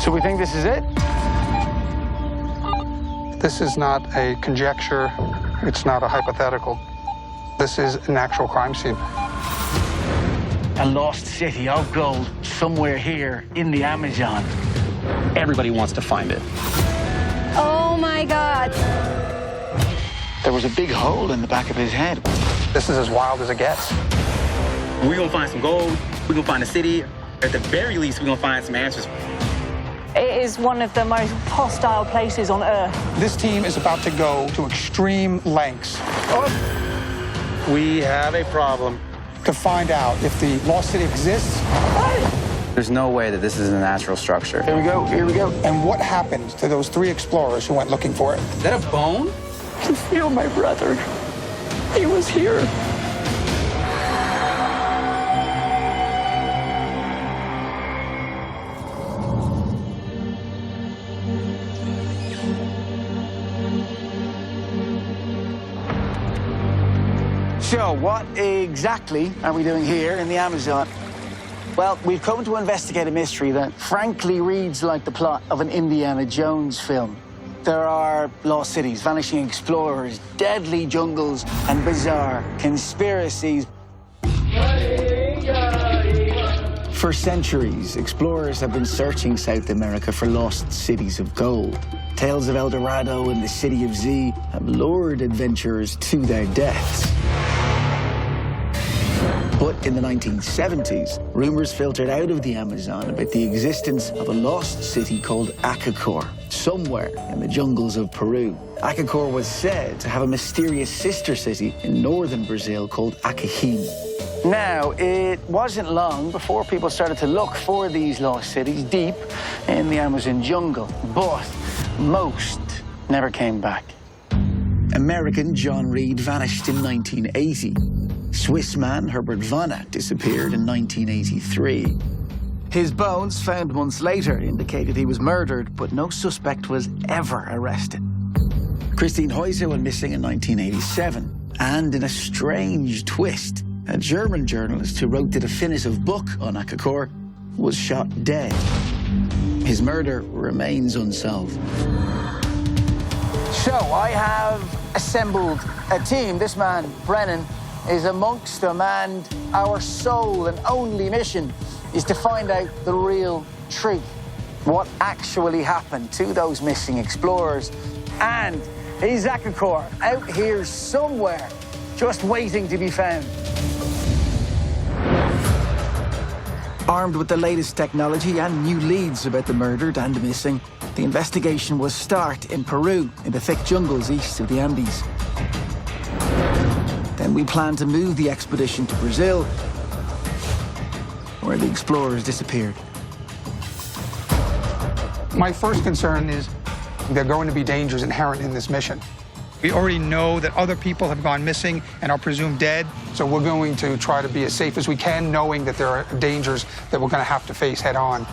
So we think this is it? This is not a conjecture. It's not a hypothetical. This is an actual crime scene. A lost city of gold somewhere here in the Amazon. Everybody wants to find it. Oh my God. There was a big hole in the back of his head. This is as wild as it gets. We're gonna find some gold, we're gonna find a city. At the very least, we're gonna find some answers. It is one of the most hostile places on Earth. This team is about to go to extreme lengths We have a problem. to find out if the lost city exists There's no way that this is a natural structure. Here we go, here we go. and what happened to those 3 explorers who went looking for it. Is that a bone? I feel my brother. He was here. So, what exactly are we doing here in the Amazon? Well, we've come to investigate a mystery that frankly reads like the plot of an Indiana Jones film. There are lost cities, vanishing explorers, deadly jungles, and bizarre conspiracies. For centuries, explorers have been searching South America for lost cities of gold. Tales of El Dorado and the City of Z have lured adventurers to their deaths. But in the 1970s, rumors filtered out of the Amazon about the existence of a lost city called Acacor, somewhere in the jungles of Peru. Acacor was said to have a mysterious sister city in northern Brazil called Acajim. Now, it wasn't long before people started to look for these lost cities deep in the Amazon jungle, but most never came back. American John Reed vanished in 1980. Swiss man Herbert von Acht disappeared in 1983. His bones, found months later, indicated he was murdered, but no suspect was ever arrested. Christine Heuser went missing in 1987, and in a strange twist, a German journalist who wrote the definitive book on Acacor was shot dead. His murder remains unsolved. So I have assembled a team. This man, Brennan, is amongst them, and our sole and only mission is to find out the real truth. What actually happened to those missing explorers. And is Acacor out here somewhere, just waiting to be found? Armed with the latest technology and new leads about the murdered and missing, the investigation will start in Peru, in the thick jungles east of the Andes. Then we plan to move the expedition to Brazil, where the explorers disappeared. My first concern is there are going to be dangers inherent in this mission. We already know that other people have gone missing and are presumed dead, so we're going to try to be as safe as we can, knowing that there are dangers that we're going to have to face head on.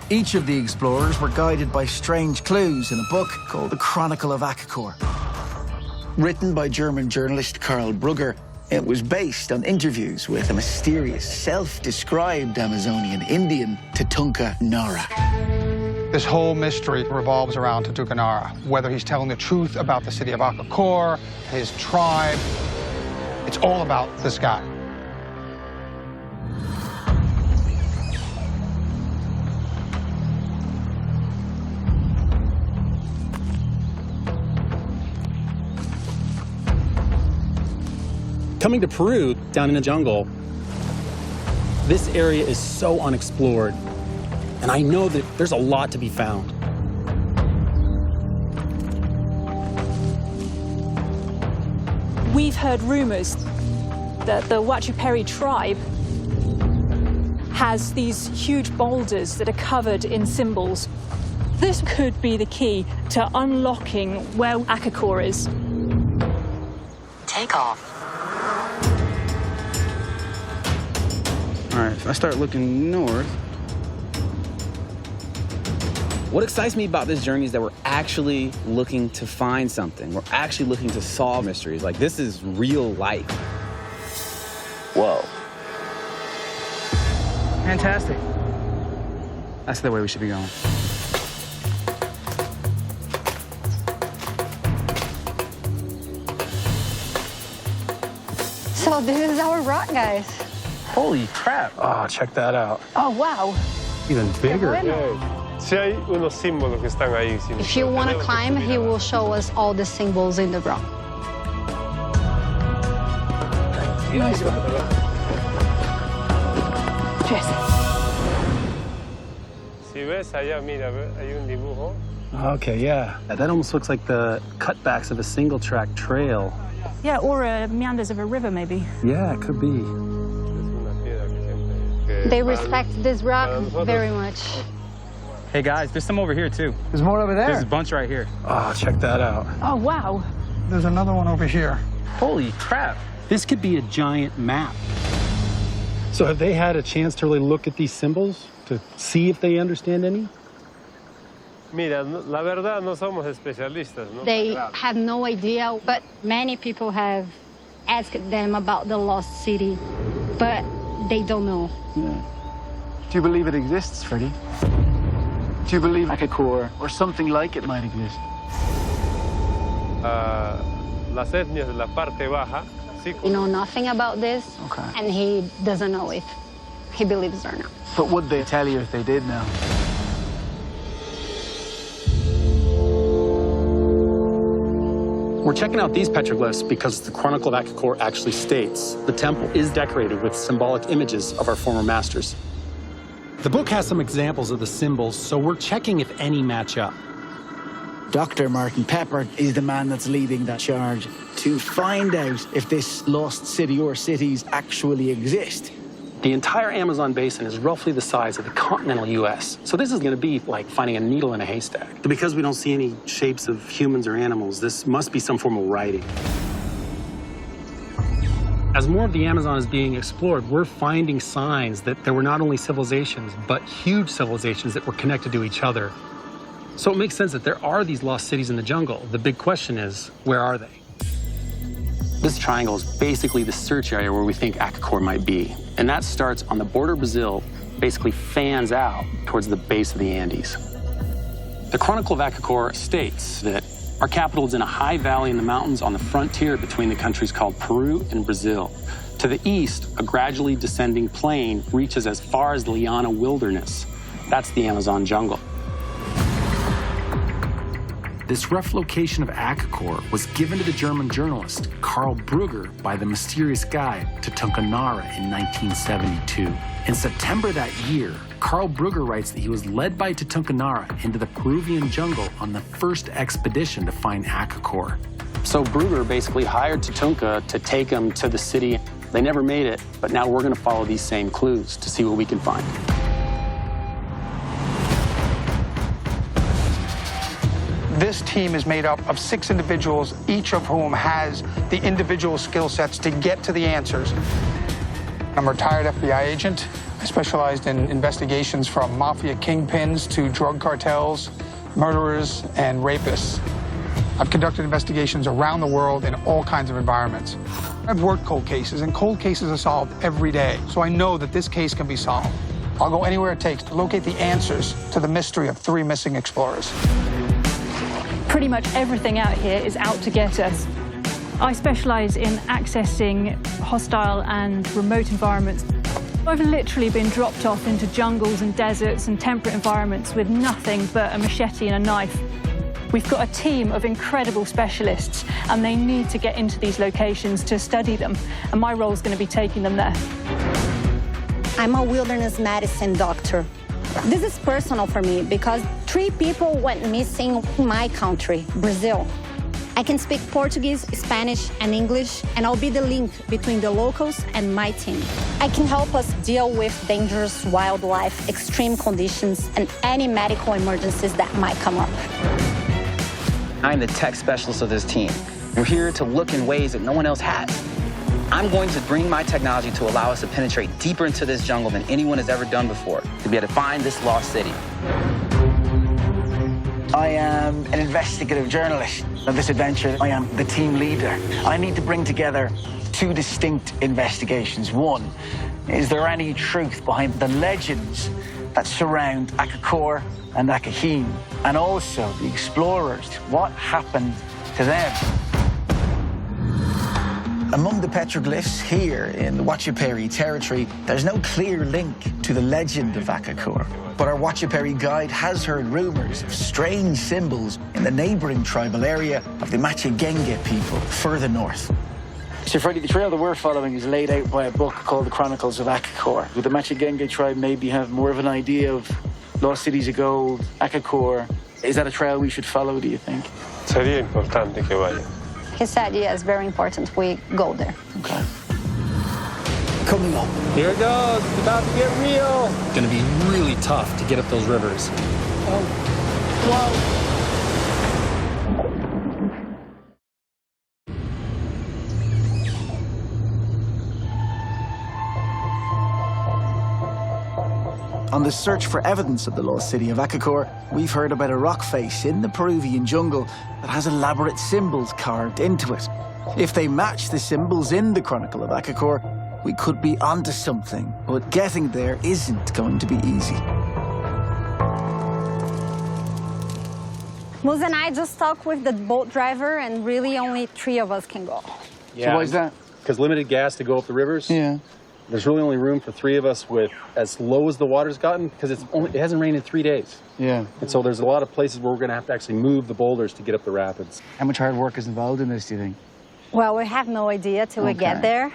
Each of the explorers were guided by strange clues in a book called The Chronicle of Acacor. Written by German journalist Karl Brugger, it was based on interviews with a mysterious, self-described Amazonian Indian, Tatunka Nara. This whole mystery revolves around Tatunka Nara, whether he's telling the truth about the city of Acacor, his tribe. It's all about this guy. Coming to Peru, down in the jungle, this area is so unexplored, and I know that there's a lot to be found. We've heard rumors that the Huachiperi tribe has these huge boulders that are covered in symbols. This could be the key to unlocking where Acacor is. Take off. All right, if I start looking north. What excites me about this journey is that we're actually looking to find something. We're actually looking to solve mysteries. Like, this is real life. Whoa. Fantastic. That's the way we should be going. So this is our rock, guys. Holy crap. Oh, check that out. Oh, wow. Even bigger. Sí hay unos símbolos que están ahí. If you want to climb, he will show us all the symbols in the ground. Si ves allá, mira, hay un dibujo. Okay, yeah. That almost looks like the cutbacks of a single-track trail. Yeah, or meanders of a river, maybe. Yeah, it could be. They respect this rock very much. Hey, guys, there's some over here, too. There's more over there. There's a bunch right here. Oh, check that out. Oh, wow. There's another one over here. Holy crap. This could be a giant map. So have they had a chance to really look at these symbols to see if they understand any? Mira, la verdad no somos especialistas, ¿no? They have no idea, but many people have asked them about the lost city, but they don't know. Yeah. Do you believe it exists, Freddie? Do you believe Akakor or something like it might exist? Las etnias de la parte baja, sí. We know nothing about this, Okay. and he doesn't know if he believes or not. But would they tell you if they did now? We're checking out these petroglyphs because the Chronicle of Akakor actually states the temple is decorated with symbolic images of our former masters. The book has some examples of the symbols, so we're checking if any match up. Dr. Martin Pepper is the man that's leading that charge to find out if this lost city or cities actually exist. The entire Amazon basin is roughly the size of the continental U.S., so this is going to be like finding a needle in a haystack. Because we don't see any shapes of humans or animals, this must be some form of writing. As more of the Amazon is being explored, we're finding signs that there were not only civilizations, but huge civilizations that were connected to each other. So it makes sense that there are these lost cities in the jungle. The big question is, where are they? This triangle is basically the search area where we think Akakor might be. And that starts on the border of Brazil, basically fans out towards the base of the Andes. The Chronicle of Akakor states that our capital is in a high valley in the mountains on the frontier between the countries called Peru and Brazil. To the east, a gradually descending plain reaches as far as the Liana wilderness. That's the Amazon jungle. This rough location of Akakor was given to the German journalist Karl Brugger by the mysterious guide to Tucumcari in 1972. In September that year, Karl Brugger writes that he was led by Tucumcari into the Peruvian jungle on the first expedition to find Akakor. So Brugger basically hired Tucumcari to take him to the city. They never made it, but now we're going to follow these same clues to see what we can find. This team is made up of 6 individuals, each of whom has the individual skill sets to get to the answers. I'm a retired FBI agent. I specialized in investigations from mafia kingpins to drug cartels, murderers, and rapists. I've conducted investigations around the world in all kinds of environments. I've worked cold cases, and cold cases are solved every day, so I know that this case can be solved. I'll go anywhere it takes to locate the answers to the mystery of 3 missing explorers. Pretty much everything out here is out to get us. I specialize in accessing hostile and remote environments. I've literally been dropped off into jungles and deserts and temperate environments with nothing but a machete and a knife. We've got a team of incredible specialists, and they need to get into these locations to study them, and my role is going to be taking them there. I'm a wilderness medicine doctor. This is personal for me because 3 people went missing in my country, Brazil. I can speak Portuguese, Spanish, and English, and I'll be the link between the locals and my team. I can help us deal with dangerous wildlife, extreme conditions, and any medical emergencies that might come up. I'm the tech specialist of this team. We're here to look in ways that no one else has. I'm going to bring my technology to allow us to penetrate deeper into this jungle than anyone has ever done before, to be able to find this lost city. I am an investigative journalist. Of this adventure, I am the team leader. I need to bring together 2 distinct investigations. One, is there any truth behind the legends that surround Akakor and Akahim, and also the explorers. What happened to them? Among the petroglyphs here in the Wachaperi territory, there's no clear link to the legend of Akakor. But our Wachaperi guide has heard rumors of strange symbols in the neighboring tribal area of the Machigenge people further north. So, Freddie, the trail that we're following is laid out by a book called The Chronicles of Akakor. Would the Machigenge tribe maybe have more of an idea of lost cities of gold, Akakor? Is that a trail we should follow, do you think? Sería importante que vaya. He said, yes, very important we go there. Okay. Coming up. Here it goes. It's about to get real. It's going to be really tough to get up those rivers. On the search for evidence of the lost city of Akakor, we've heard about a rock face in the Peruvian jungle that has elaborate symbols carved into it. If they match the symbols in the Chronicle of Akakor, we could be onto something, but getting there isn't going to be easy. Muz and I just talked with the boat driver, and really only 3 of us can go. Yeah. So why is that? Because limited gas to go up the rivers. Yeah. There's really only room for 3 of us with as low as the water's gotten, because it hasn't rained in 3 days. Yeah. And so there's a lot of places where we're going to have to actually move the boulders to get up the rapids. How much hard work is involved in this, do you think? Well, we have no idea till we get there.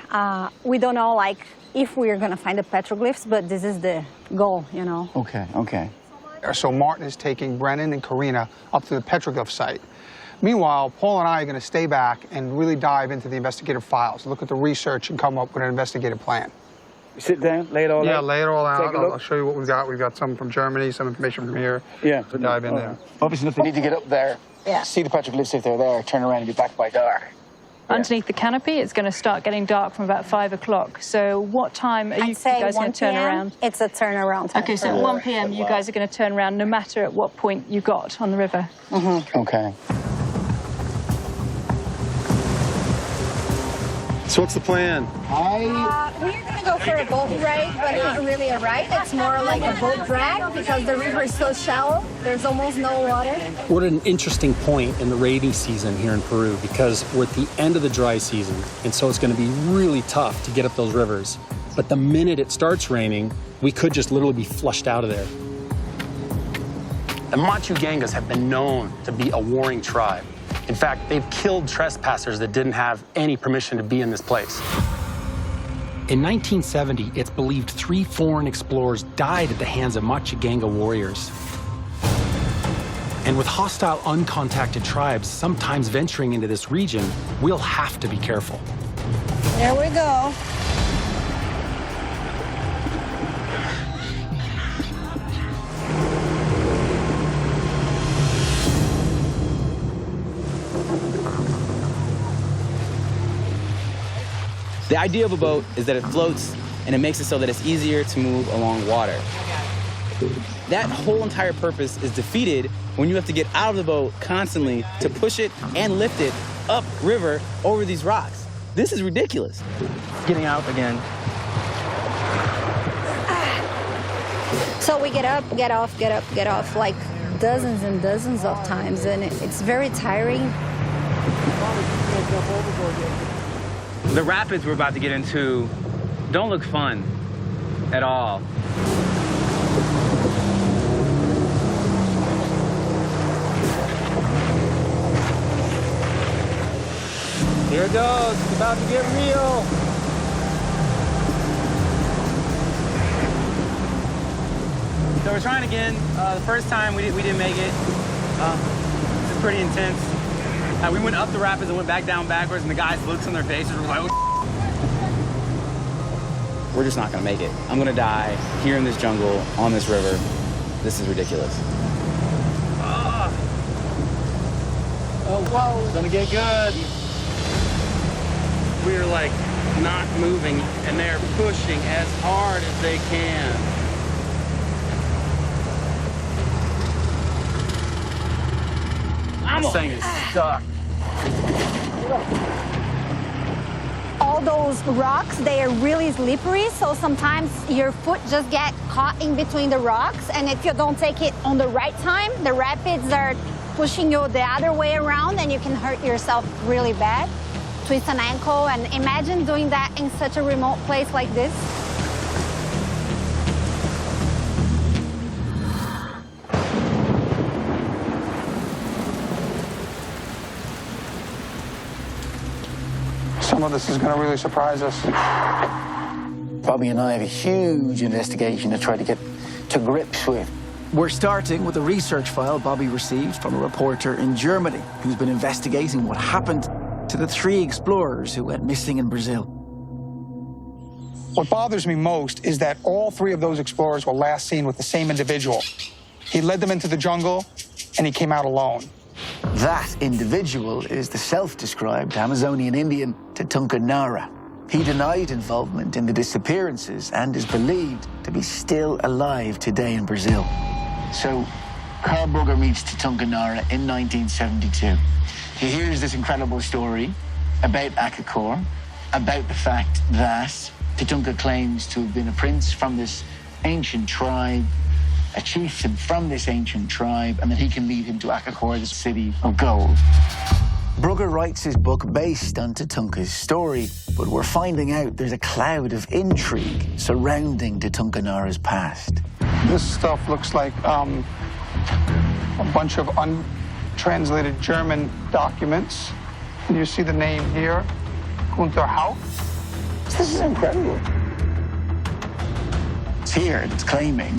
We don't know, like, if we're going to find the petroglyphs, but this is the goal, you know. Okay, okay. So Martin is taking Brennan and Karina up to the petroglyph site. Meanwhile, Paul and I are going to stay back and really dive into the investigative files, look at the research, and come up with an investigative plan. Sit down, lay it all out. Yeah, lay it all out. Take a look. I'll show you what we've got. We've got some from Germany, some information from here. Yeah. To dive in there. Obviously, enough, they need to get up there, see the petroglyphs if they're there, turn around and be back by dark. Underneath the canopy, it's going to start getting dark from about 5 o'clock. So what time are you guys going to turn around? It's a turnaround time. Okay, so at 1 p.m. you guys are going to turn around no matter at what point you got on the river. Mm-hmm. Okay. So what's the plan? We're going to go for a boat ride, but not really a ride. It's more like a boat drag because the river is so shallow. There's almost no water. We're at an interesting point in the rainy season here in Peru because we're at the end of the dry season, and so it's going to be really tough to get up those rivers. But the minute it starts raining, we could just literally be flushed out of there. The Machugangas have been known to be a warring tribe. In fact, they've killed trespassers that didn't have any permission to be in this place. In 1970, it's believed 3 foreign explorers died at the hands of Machiganga warriors. And with hostile, uncontacted tribes sometimes venturing into this region, we'll have to be careful. There we go. The idea of a boat is that it floats and it makes it so that it's easier to move along water. That whole entire purpose is defeated when you have to get out of the boat constantly to push it and lift it up river over these rocks. This is ridiculous. Getting out again. So we get up, get off, get up, get off, like dozens and dozens of times, and it's very tiring. The rapids we're about to get into don't look fun at all. Here it goes. It's about to get real. So we're trying again. The first time we didn't make it. It's pretty intense. We went up the rapids and went back down backwards, and the guys' looks on their faces were like, oh, we're just not gonna make it. I'm gonna die here in this jungle, on this river. This is ridiculous. Oh, whoa. It's gonna get good. We're like not moving, and they're pushing as hard as they can. This thing is stuck. All those rocks, they are really slippery, so sometimes your foot just get caught in between the rocks, and if you don't take it on the right time, the rapids are pushing you the other way around, and you can hurt yourself really bad. Twist an ankle, and imagine doing that in such a remote place like this. Some of this is going to really surprise us. Bobby and I have a huge investigation to try to get to grips with. We're starting with a research file Bobby received from a reporter in Germany who's been investigating what happened to the 3 explorers who went missing in Brazil. What bothers me most is that all 3 of those explorers were last seen with the same individual. He led them into the jungle, and he came out alone. That individual is the self-described Amazonian Indian Tatunka Nara. He denied involvement in the disappearances and is believed to be still alive today in Brazil. So, Carl Brugger meets Tatunka Nara in 1972. He hears this incredible story about Akakor, about the fact that Tatunka claims to have been a prince from this ancient tribe, a chieftain from this ancient tribe, and that he can lead him to Akakor, the city of gold. Brugger writes his book based on Tatunka's story, but we're finding out there's a cloud of intrigue surrounding Tatunka Nara's past. This stuff looks like a bunch of untranslated German documents. And you see the name here, Gunther Hauck. This is incredible. It's here, it's claiming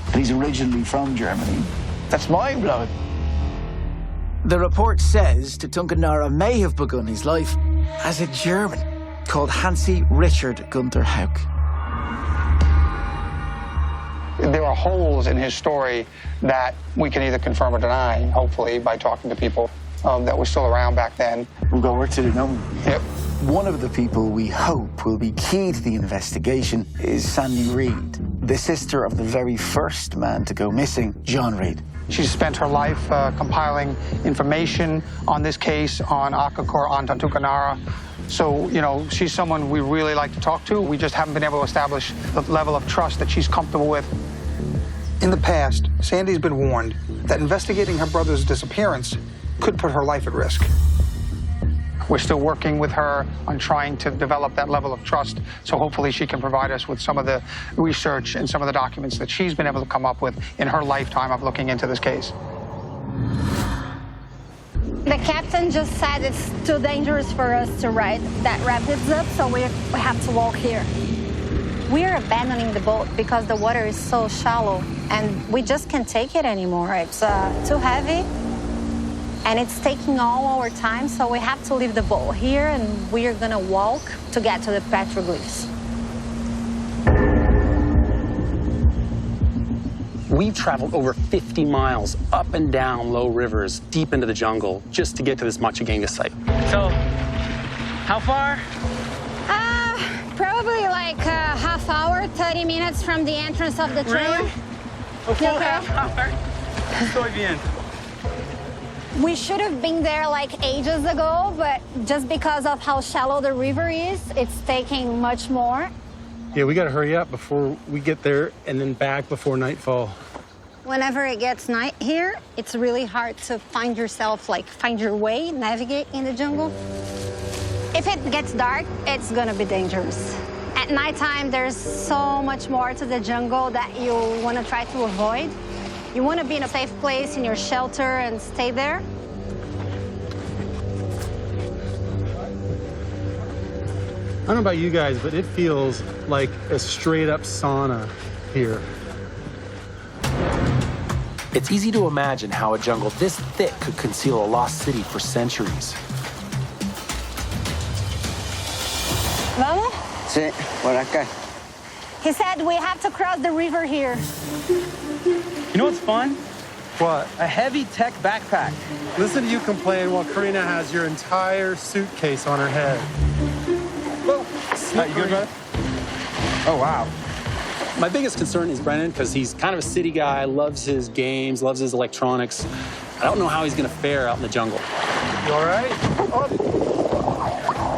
that he's originally from Germany. That's mind-blowing. The report says Tatunka Nara may have begun his life as a German called Hansi Richard Gunther Hauck. There are holes in his story that we can either confirm or deny, hopefully, by talking to people that were still around back then. We'll go over to the number. Yep. One of the people we hope will be key to the investigation is Sandy Reed, the sister of the very first man to go missing, John Reed. She's spent her life compiling information on this case, on Akakor, on Tatunka Nara. So, you know, she's someone we really like to talk to. We just haven't been able to establish the level of trust that she's comfortable with. In the past, Sandy's been warned that investigating her brother's disappearance could put her life at risk. We're still working with her on trying to develop that level of trust, so hopefully she can provide us with some of the research and some of the documents that she's been able to come up with in her lifetime of looking into this case. The captain just said it's too dangerous for us to ride that rapids up, so we have to walk here. We're abandoning the boat because the water is so shallow, and we just can't take it anymore. It's too heavy. And it's taking all our time, so we have to leave the boat here, and we are gonna walk to get to the petroglyphs. We've traveled over 50 miles up and down low rivers, deep into the jungle, just to get to this Machaganga site. So, how far? Probably like a half hour, 30 minutes from the entrance of the trail. Really? A full half hour? Estoy bien. We should have been there like ages ago, but just because of how shallow the river is, it's taking much more. Yeah, we gotta hurry up before we get there and then back before nightfall. Whenever it gets night here, it's really hard to find yourself, like find your way, navigate in the jungle. If it gets dark, it's gonna be dangerous. At nighttime, there's so much more to the jungle that you wanna try to avoid. You want to be in a safe place in your shelter and stay there. I don't know about you guys, but it feels like a straight-up sauna here. It's easy to imagine how a jungle this thick could conceal a lost city for centuries. Vamos? Sí, por acá. He said we have to cross the river here. You know what's fun? What? A heavy tech backpack. Listen to you complain while Karina has your entire suitcase on her head. Whoa! You good, brother? Oh, wow. My biggest concern is Brennan, because he's kind of a city guy, loves his games, loves his electronics. I don't know how he's going to fare out in the jungle. You all right? Oh.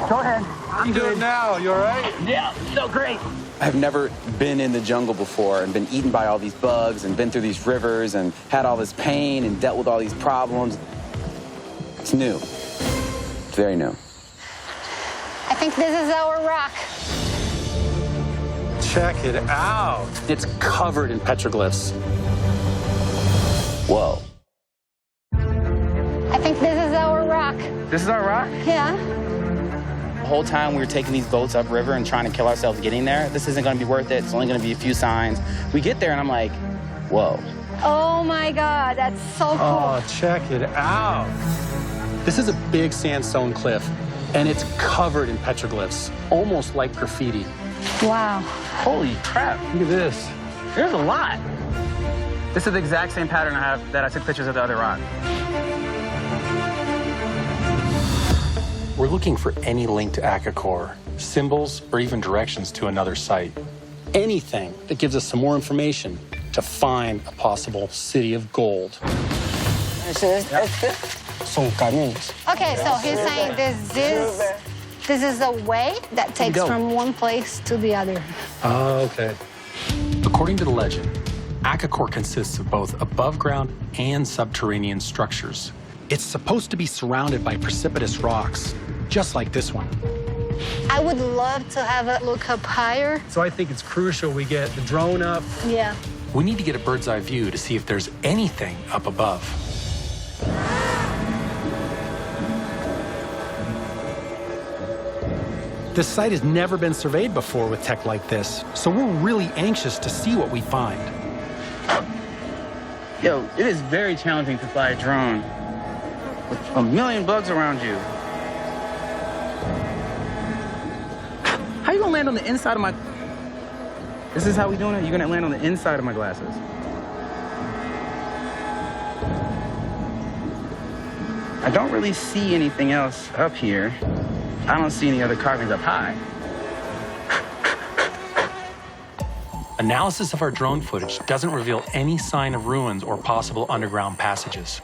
Go ahead. I'm good now. You all right? Yeah, so great. I've never been in the jungle before and been eaten by all these bugs and been through these rivers and had all this pain and dealt with all these problems. It's new. It's very new. I think this is our rock. Check it out. It's covered in petroglyphs. Whoa. I think this is our rock. This is our rock? Yeah. The whole time we were taking these boats upriver and trying to kill ourselves getting there. This isn't going to be worth it. It's only going to be a few signs. We get there and I'm like, whoa. Oh my God, that's so cool. Oh, check it out. This is a big sandstone cliff, and it's covered in petroglyphs, almost like graffiti. Wow. Holy crap. Look at this. There's a lot. This is the exact same pattern I have that I took pictures of the other rock. We're looking for any link to Akakor, symbols, or even directions to another site. Anything that gives us some more information to find a possible city of gold. Okay, so he's saying this is a way that takes from one place to the other. Oh, okay. According to the legend, Akakor consists of both above-ground and subterranean structures. It's supposed to be surrounded by precipitous rocks, just like this one. I would love to have a look up higher. So I think it's crucial we get the drone up. Yeah. We need to get a bird's eye view to see if there's anything up above. This site has never been surveyed before with tech like this, so we're really anxious to see what we find. Yo, it is very challenging to fly a drone with a million bugs around you. How you gonna land on the inside of my... This is how we doing it? You're gonna land on the inside of my glasses. I don't really see anything else up here. I don't see any other carvings up high. Analysis of our drone footage doesn't reveal any sign of ruins or possible underground passages.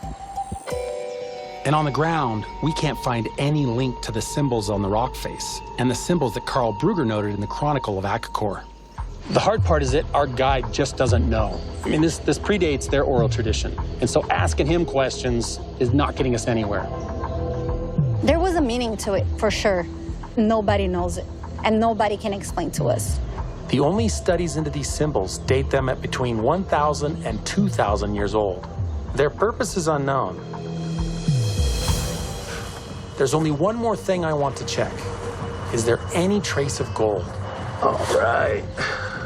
And on the ground, we can't find any link to the symbols on the rock face and the symbols that Carl Brugger noted in the Chronicle of Akakor. The hard part is that our guide just doesn't know. I mean, this predates their oral tradition, and so asking him questions is not getting us anywhere. There was a meaning to it, for sure. Nobody knows it, and nobody can explain to us. The only studies into these symbols date them at between 1,000 and 2,000 years old. Their purpose is unknown. There's only one more thing I want to check. Is there any trace of gold? All right.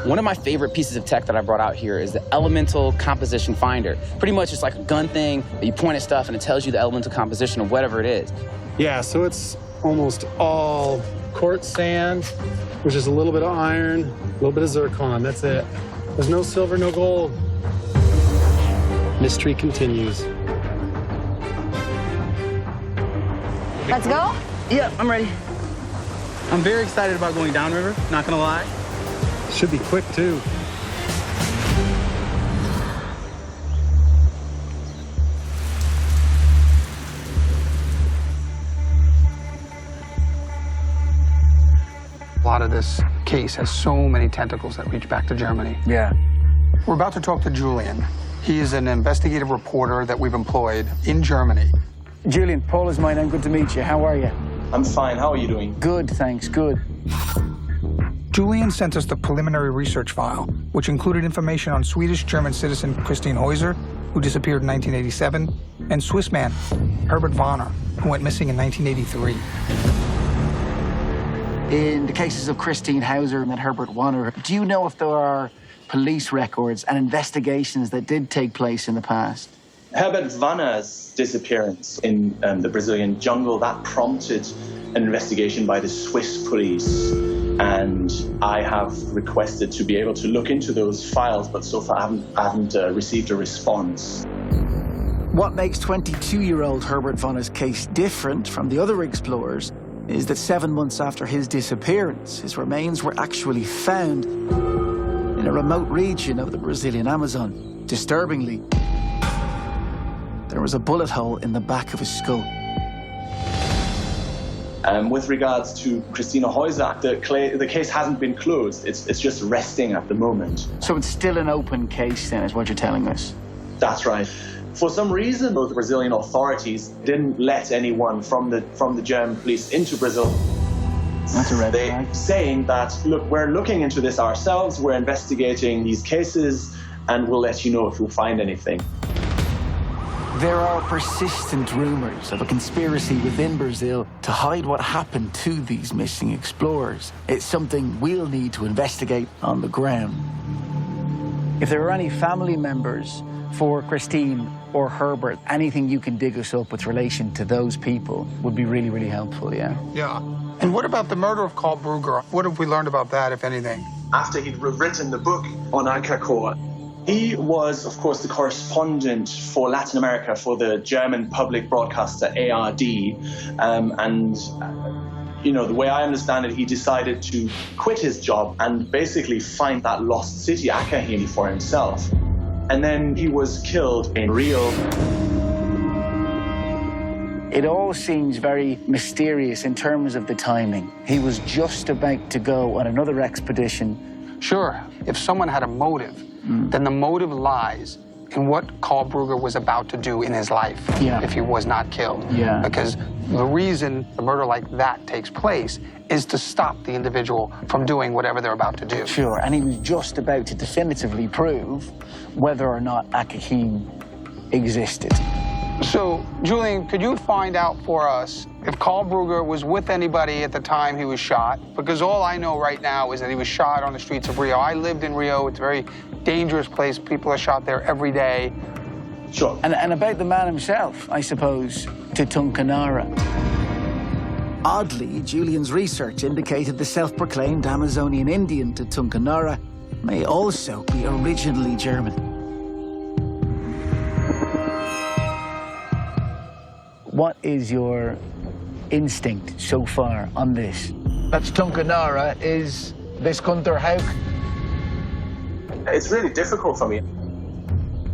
One of my favorite pieces of tech that I brought out here is the Elemental Composition Finder. Pretty much it's like a gun thing that you point at stuff and it tells you the elemental composition of whatever it is. Yeah, so it's almost all quartz sand, which is a little bit of iron, a little bit of zircon, that's it. There's no silver, no gold. Mystery continues. Let's go? Yeah, I'm ready. I'm very excited about going downriver, not gonna lie. Should be quick, too. A lot of this case has so many tentacles that reach back to Germany. Yeah. We're about to talk to Julian. He is an investigative reporter that we've employed in Germany. Julian, Paul is my name. Good to meet you. How are you? I'm fine. How are you doing? Good, thanks. Good. Julian sent us the preliminary research file, which included information on Swedish-German citizen Christine Heuser, who disappeared in 1987, and Swiss man Herbert Vonner, who went missing in 1983. In the cases of Christine Heuser and Herbert Vonner, do you know if there are police records and investigations that did take place in the past? Herbert Vonner's disappearance in the Brazilian jungle, that prompted an investigation by the Swiss police. And I have requested to be able to look into those files, but so far I haven't received a response. What makes 22-year-old Herbert Vonner's case different from the other explorers is that 7 months after his disappearance, his remains were actually found in a remote region of the Brazilian Amazon. Disturbingly, there was a bullet hole in the back of his skull. With regards to Christina Heuser, the case hasn't been closed. It's just resting at the moment. So it's still an open case then, is what you're telling us? That's right. For some reason, the Brazilian authorities didn't let anyone from the German police into Brazil. That's a red flag. They're saying that, look, we're looking into this ourselves, we're investigating these cases, and we'll let you know if we'll find anything. There are persistent rumors of a conspiracy within Brazil to hide what happened to these missing explorers. It's something we'll need to investigate on the ground. If there are any family members for Christine or Herbert, anything you can dig us up with relation to those people would be really, really helpful, yeah? Yeah. And what about the murder of Karl Brugger? What have we learned about that, if anything? After he'd written the book on ACACOR, he was, of course, the correspondent for Latin America for the German public broadcaster ARD. You know, the way I understand it, he decided to quit his job and basically find that lost city, Acahim, for himself. And then he was killed in Rio. It all seems very mysterious in terms of the timing. He was just about to go on another expedition. Sure, if someone had a motive, then the motive lies in what Karl Brugger was about to do in his life if he was not killed. Yeah. Because the reason a murder like that takes place is to stop the individual from doing whatever they're about to do. Sure, and he was just about to definitively prove whether or not Acahim existed. So, Julian, could you find out for us if Karl Brugger was with anybody at the time he was shot? Because all I know right now is that he was shot on the streets of Rio. I lived in Rio. It's a very dangerous place. People are shot there every day. Sure. And about the man himself, I suppose, Tutankanara. Oddly, Julian's research indicated the self-proclaimed Amazonian Indian Tutankanara may also be originally German. What is your instinct so far on this? That Tutankanara is Viskunter Hauk? It's really difficult for me.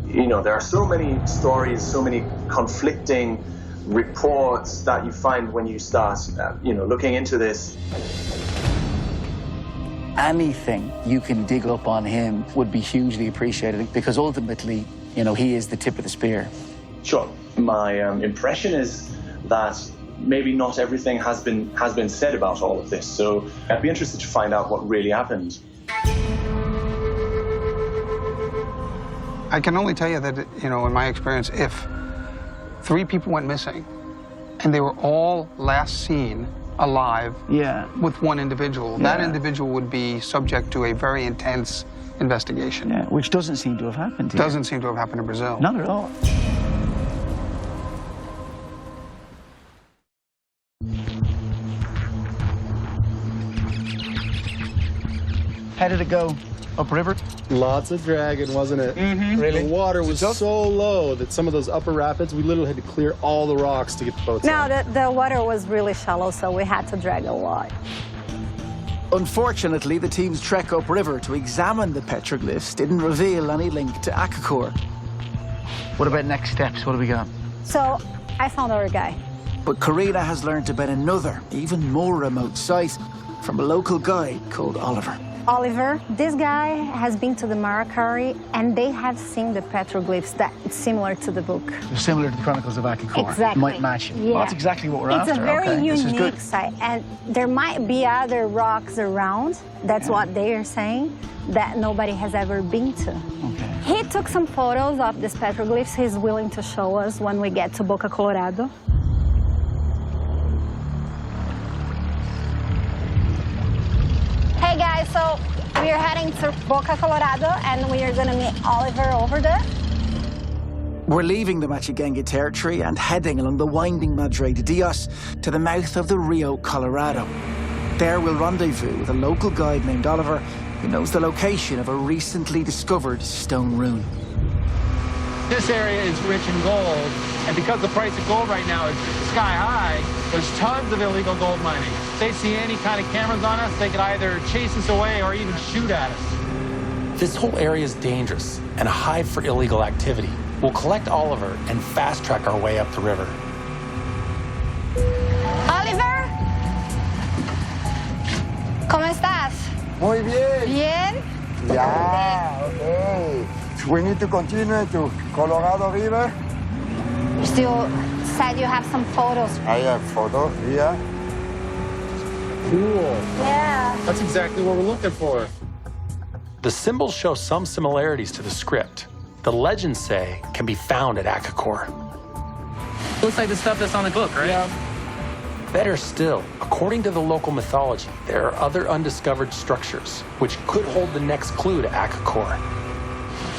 You know, there are so many stories, so many conflicting reports that you find when you start, looking into this. Anything you can dig up on him would be hugely appreciated because ultimately, he is the tip of the spear. Sure. My impression is that maybe not everything has been said about all of this, so I'd be interested to find out what really happened. I can only tell you that, in my experience, if 3 people went missing and they were all last seen alive with one individual, that individual would be subject to a very intense investigation. Yeah, which doesn't seem to have happened here. Doesn't seem to have happened in Brazil. Not at all. How did it go? Upriver? Lots of dragging, wasn't it? Mm-hmm. Really? The water was so low that some of those upper rapids, we literally had to clear all the rocks to get the boats out. No, the water was really shallow, so we had to drag a lot. Unfortunately, the team's trek upriver to examine the petroglyphs didn't reveal any link to Acacor. What about next steps? What do we got? So I found our guy. But Karina has learned about another, even more remote site from a local guide called Oliver. Oliver, this guy has been to the Maracari, and they have seen the petroglyphs that's similar to the book. They're similar to the Chronicles of Acacor. Exactly. Might match it. Yeah. Well, that's exactly what we're after. It's a very This is good. unique site, and there might be other rocks around. That's what they are saying, that nobody has ever been to. Okay. He took some photos of these petroglyphs. He's willing to show us when we get to Boca Colorado. Hey guys, so we are heading to Boca Colorado, and we are going to meet Oliver over there. We're leaving the Machigenga territory and heading along the winding Madre de Dios to the mouth of the Rio Colorado. There we'll rendezvous with a local guide named Oliver who knows the location of a recently discovered stone rune. This area is rich in gold, and because the price of gold right now is sky high, there's tons of illegal gold mining. If they see any kind of cameras on us, they could either chase us away or even shoot at us. This whole area is dangerous and a hive for illegal activity. We'll collect Oliver and fast-track our way up the river. Oliver, ¿Cómo estás? Muy bien. Bien. Yeah, okay. We need to continue to Colorado River. You still said you have some photos. I have photo here. Cool. Yeah. That's exactly what we're looking for. The symbols show some similarities to the script. The legends say can be found at Akakor. Looks like the stuff that's on the book, right? Yeah. Better still, according to the local mythology, there are other undiscovered structures which could hold the next clue to Akakor.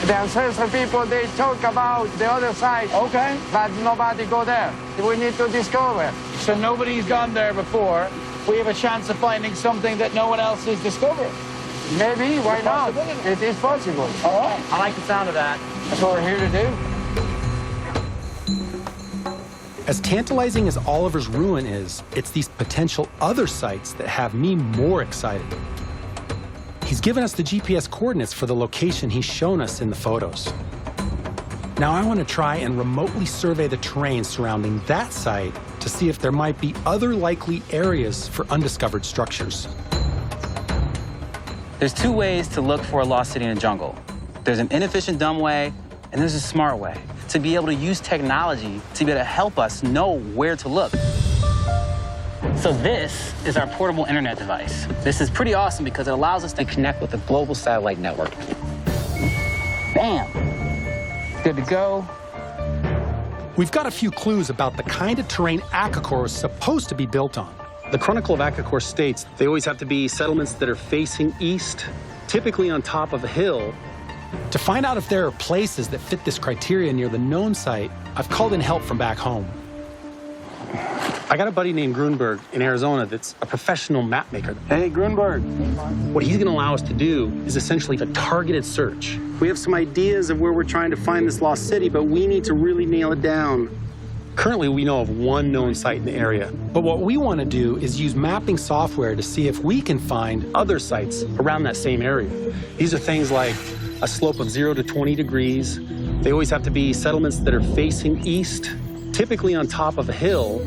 The ancestral people, they talk about the other side. Okay. But nobody go there. We need to discover. So nobody's gone there before. We have a chance of finding something that no one else has discovered. Maybe, why not? It is possible. All right. I like the sound of that. That's what we're here to do. As tantalizing as Oliver's ruin is, it's these potential other sites that have me more excited. He's given us the GPS coordinates for the location he's shown us in the photos. Now I want to try and remotely survey the terrain surrounding that site to see if there might be other likely areas for undiscovered structures. There's two ways to look for a lost city in a jungle. There's an inefficient, dumb way, and there's a smart way. To be able to use technology to be able to help us know where to look. So this is our portable internet device. This is pretty awesome because it allows us to connect with a global satellite network. Bam! Good to go. We've got a few clues about the kind of terrain Akakor was supposed to be built on. The Chronicle of Akakor states they always have to be settlements that are facing east, typically on top of a hill. To find out if there are places that fit this criteria near the known site, I've called in help from back home. I got a buddy named Grunberg in Arizona that's a professional map maker. Hey, Grunberg. What he's going to allow us to do is essentially a targeted search. We have some ideas of where we're trying to find this lost city, but we need to really nail it down. Currently, we know of one known site in the area, but what we want to do is use mapping software to see if we can find other sites around that same area. These are things like a slope of 0 to 20 degrees. They always have to be settlements that are facing east, typically on top of a hill.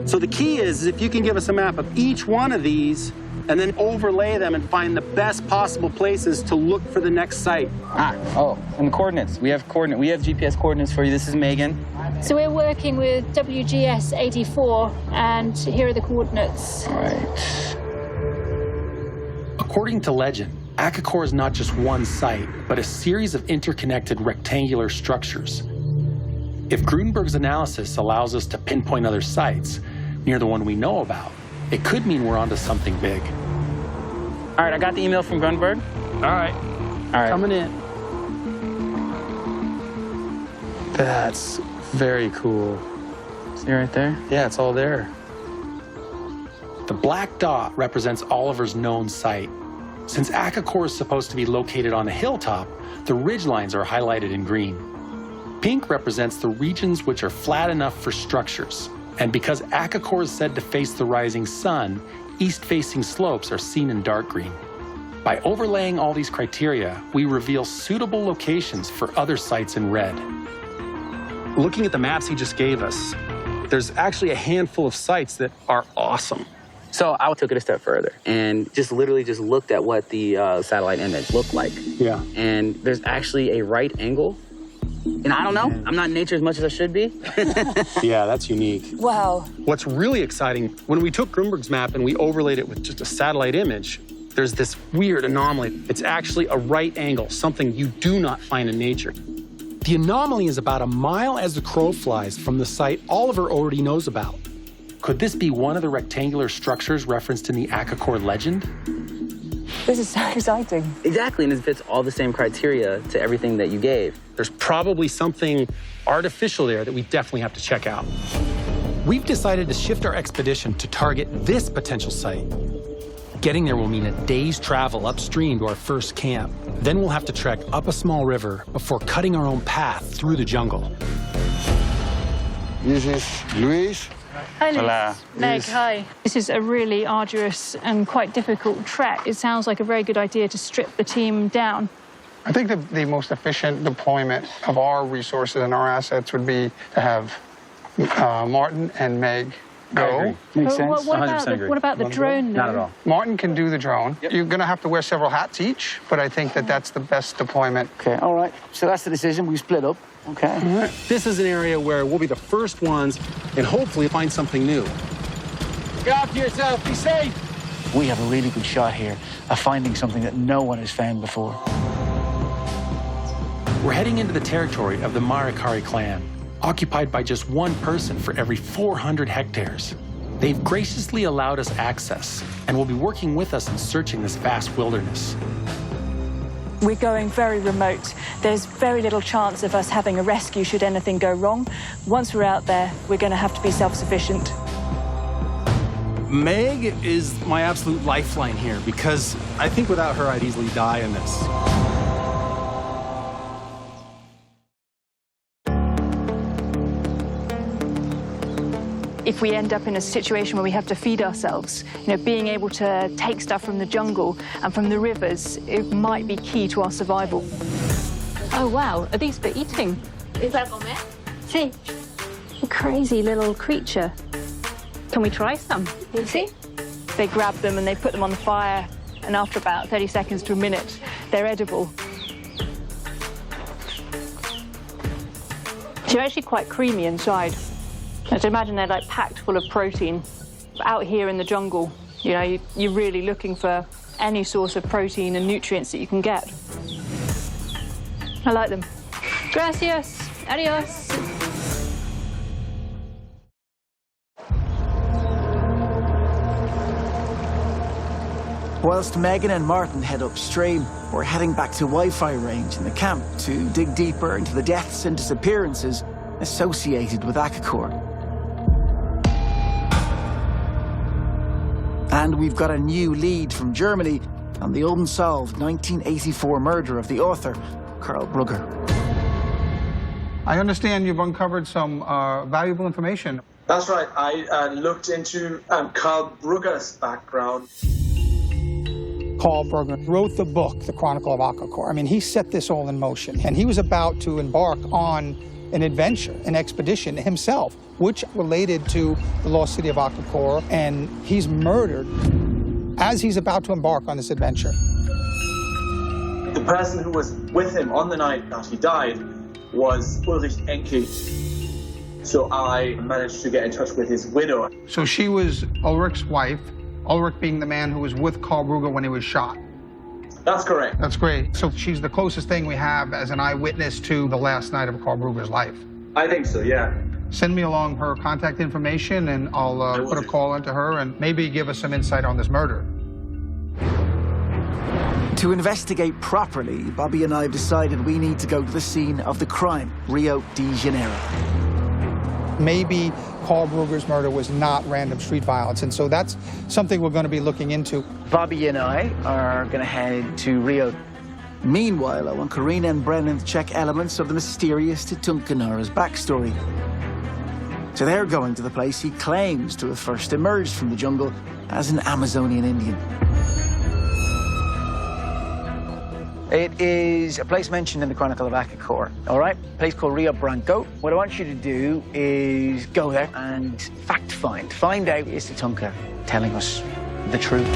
So the key is if you can give us a map of each one of these and then overlay them and find the best possible places to look for the next site. And the coordinates. We have GPS coordinates for you. This is Megan. So we're working with WGS 84, and here are the coordinates. All right. According to legend, Akakor is not just one site, but a series of interconnected rectangular structures. If Grunberg's analysis allows us to pinpoint other sites near the one we know about, it could mean we're onto something big. All right, I got the email from Grunberg. All right. Coming in. That's very cool. See right there? Yeah, it's all there. The black dot represents Oliver's known site. Since Akakor is supposed to be located on a hilltop, the ridgelines are highlighted in green. Pink represents the regions which are flat enough for structures. And because Akakor is said to face the rising sun, east-facing slopes are seen in dark green. By overlaying all these criteria, we reveal suitable locations for other sites in red. Looking at the maps he just gave us, there's actually a handful of sites that are awesome. So I took it a step further and just literally looked at what the satellite image looked like. Yeah. And there's actually a right angle. And I don't know, I'm not in nature as much as I should be. Yeah, that's unique. Wow. What's really exciting, when we took Grunberg's map and we overlaid it with just a satellite image, there's this weird anomaly. It's actually a right angle, something you do not find in nature. The anomaly is about a mile as the crow flies from the site Oliver already knows about. Could this be one of the rectangular structures referenced in the Akakor legend? This is so exciting. Exactly, and it fits all the same criteria to everything that you gave. There's probably something artificial there that we definitely have to check out. We've decided to shift our expedition to target this potential site. Getting there will mean a day's travel upstream to our first camp. Then we'll have to trek up a small river before cutting our own path through the jungle. This is Luis. Hi, Luis. Meg, hi. This is a really arduous and quite difficult trek. It sounds like a very good idea to strip the team down. I think the most efficient deployment of our resources and our assets would be to have Martin and Meg go. Makes sense. What about the drone? Not at all. Martin can do the drone. Yep. You're going to have to wear several hats each, but I think that that's the best deployment. Okay, all right. So that's the decision. We split up. Okay. All right. This is an area where we'll be the first ones and hopefully find something new. Look after yourself. Be safe. We have a really good shot here of finding something that no one has found before. We're heading into the territory of the Marikari clan, occupied by just one person for every 400 hectares. They've graciously allowed us access and will be working with us in searching this vast wilderness. We're going very remote. There's very little chance of us having a rescue should anything go wrong. Once we're out there, we're going to have to be self-sufficient. Meg is my absolute lifeline here because I think without her, I'd easily die in this. If we end up in a situation where we have to feed ourselves, being able to take stuff from the jungle and from the rivers, it might be key to our survival. Oh, wow. Are these for eating? ¿Es para comer? Sí. A crazy little creature. Can we try some? Sí. They grab them and they put them on the fire, and after about 30 seconds to a minute, they're edible. They're actually quite creamy inside. So imagine they're like packed full of protein. Out here in the jungle, you're really looking for any source of protein and nutrients that you can get. I like them. Gracias. Adios. Whilst Megan and Martin head upstream, we're heading back to Wi-Fi range in the camp to dig deeper into the deaths and disappearances associated with Akakor. And we've got a new lead from Germany on the unsolved 1984 murder of the author, Karl Brugger. I understand you've uncovered some valuable information. That's right. I looked into Karl Brugger's background. Karl Brugger wrote the book, The Chronicle of Akakor. I mean, he set this all in motion, and he was about to embark on an adventure, an expedition himself, which related to the lost city of Akakor, and he's murdered as he's about to embark on this adventure. The person who was with him on the night that he died was Ulrich Enke. So I managed to get in touch with his widow. So she was Ulrich's wife, Ulrich being the man who was with Karl Brugger when he was shot. That's correct. That's great. So she's the closest thing we have as an eyewitness to the last night of Karl Brugger's life. I think so, yeah. Send me along her contact information, and I'll put a call into her and maybe give us some insight on this murder. To investigate properly, Bobby and I have decided we need to go to the scene of the crime, Rio de Janeiro. Maybe Karl Brugger's murder was not random street violence, and so that's something we're going to be looking into. Bobby and I are going to head to Rio. Meanwhile, I want Karina and Brennan to check elements of the mysterious Tutunkanara's backstory. So they're going to the place he claims to have first emerged from the jungle as an Amazonian Indian. It is a place mentioned in the Chronicle of Akakor, all right? A place called Rio Branco. What I want you to do is go there and find out is Tutunka telling us the truth.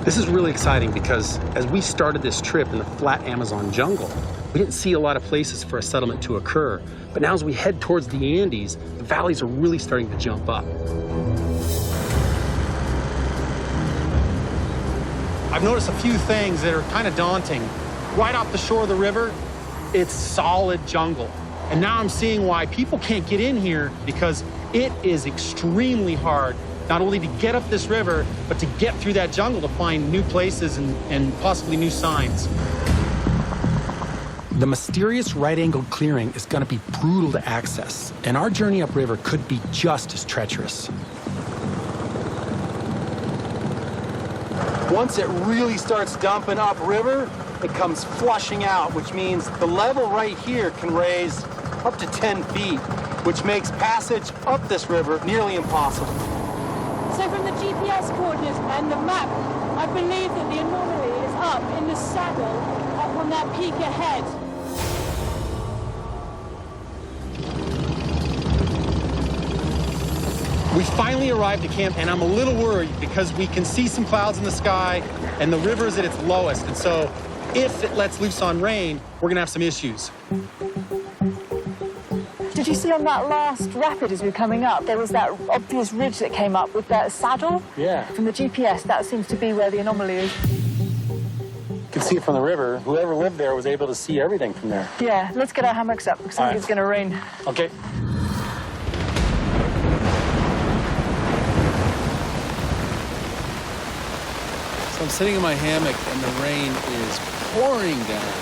This is really exciting because as we started this trip in the flat Amazon jungle, we didn't see a lot of places for a settlement to occur. But now as we head towards the Andes, the valleys are really starting to jump up. I've noticed a few things that are kind of daunting. Right off the shore of the river, it's solid jungle. And now I'm seeing why people can't get in here, because it is extremely hard not only to get up this river, but to get through that jungle to find new places and possibly new signs. The mysterious right-angled clearing is going to be brutal to access, and our journey upriver could be just as treacherous. Once it really starts dumping upriver, it comes flushing out, which means the level right here can raise up to 10 feet, which makes passage up this river nearly impossible. So from the GPS coordinates and the map, I believe that the anomaly is up in the saddle, up on that peak ahead. We finally arrived at camp, and I'm a little worried because we can see some clouds in the sky, and the river's at its lowest. And so if it lets loose on rain, we're gonna have some issues. Did you see on that last rapid as we were coming up, there was that obvious ridge that came up with that saddle? Yeah. From the GPS, that seems to be where the anomaly is. You can see it from the river. Whoever lived there was able to see everything from there. Yeah, let's get our hammocks up because I think it's going to rain. Okay. So I'm sitting in my hammock and the rain is pouring down.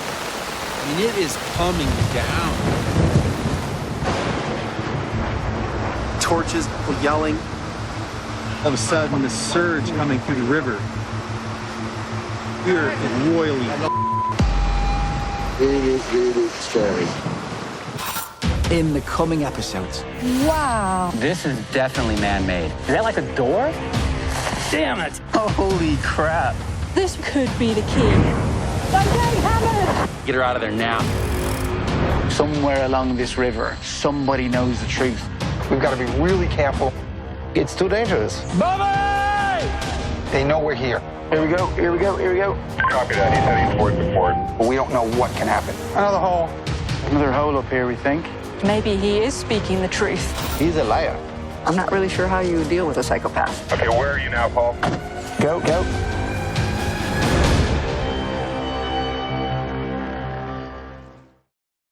I mean, it is coming down. Torches, people yelling. All of a sudden, the surge coming through the river. We're royally. It is scary. In the coming episodes. Wow. This is definitely man-made. Is that like a door? Damn it. Holy crap. This could be the key. I'm getting hammered. Get her out of there now. Somewhere along this river, somebody knows the truth. We've got to be really careful. It's too dangerous. Bobby! They know we're here. Here we go, here we go, here we go. Copy that. He's heading towards the port. But we don't know what can happen. Another hole. Another hole up here, we think. Maybe he is speaking the truth. He's a liar. I'm not really sure how you deal with a psychopath. Okay, where are you now, Paul? Go, go.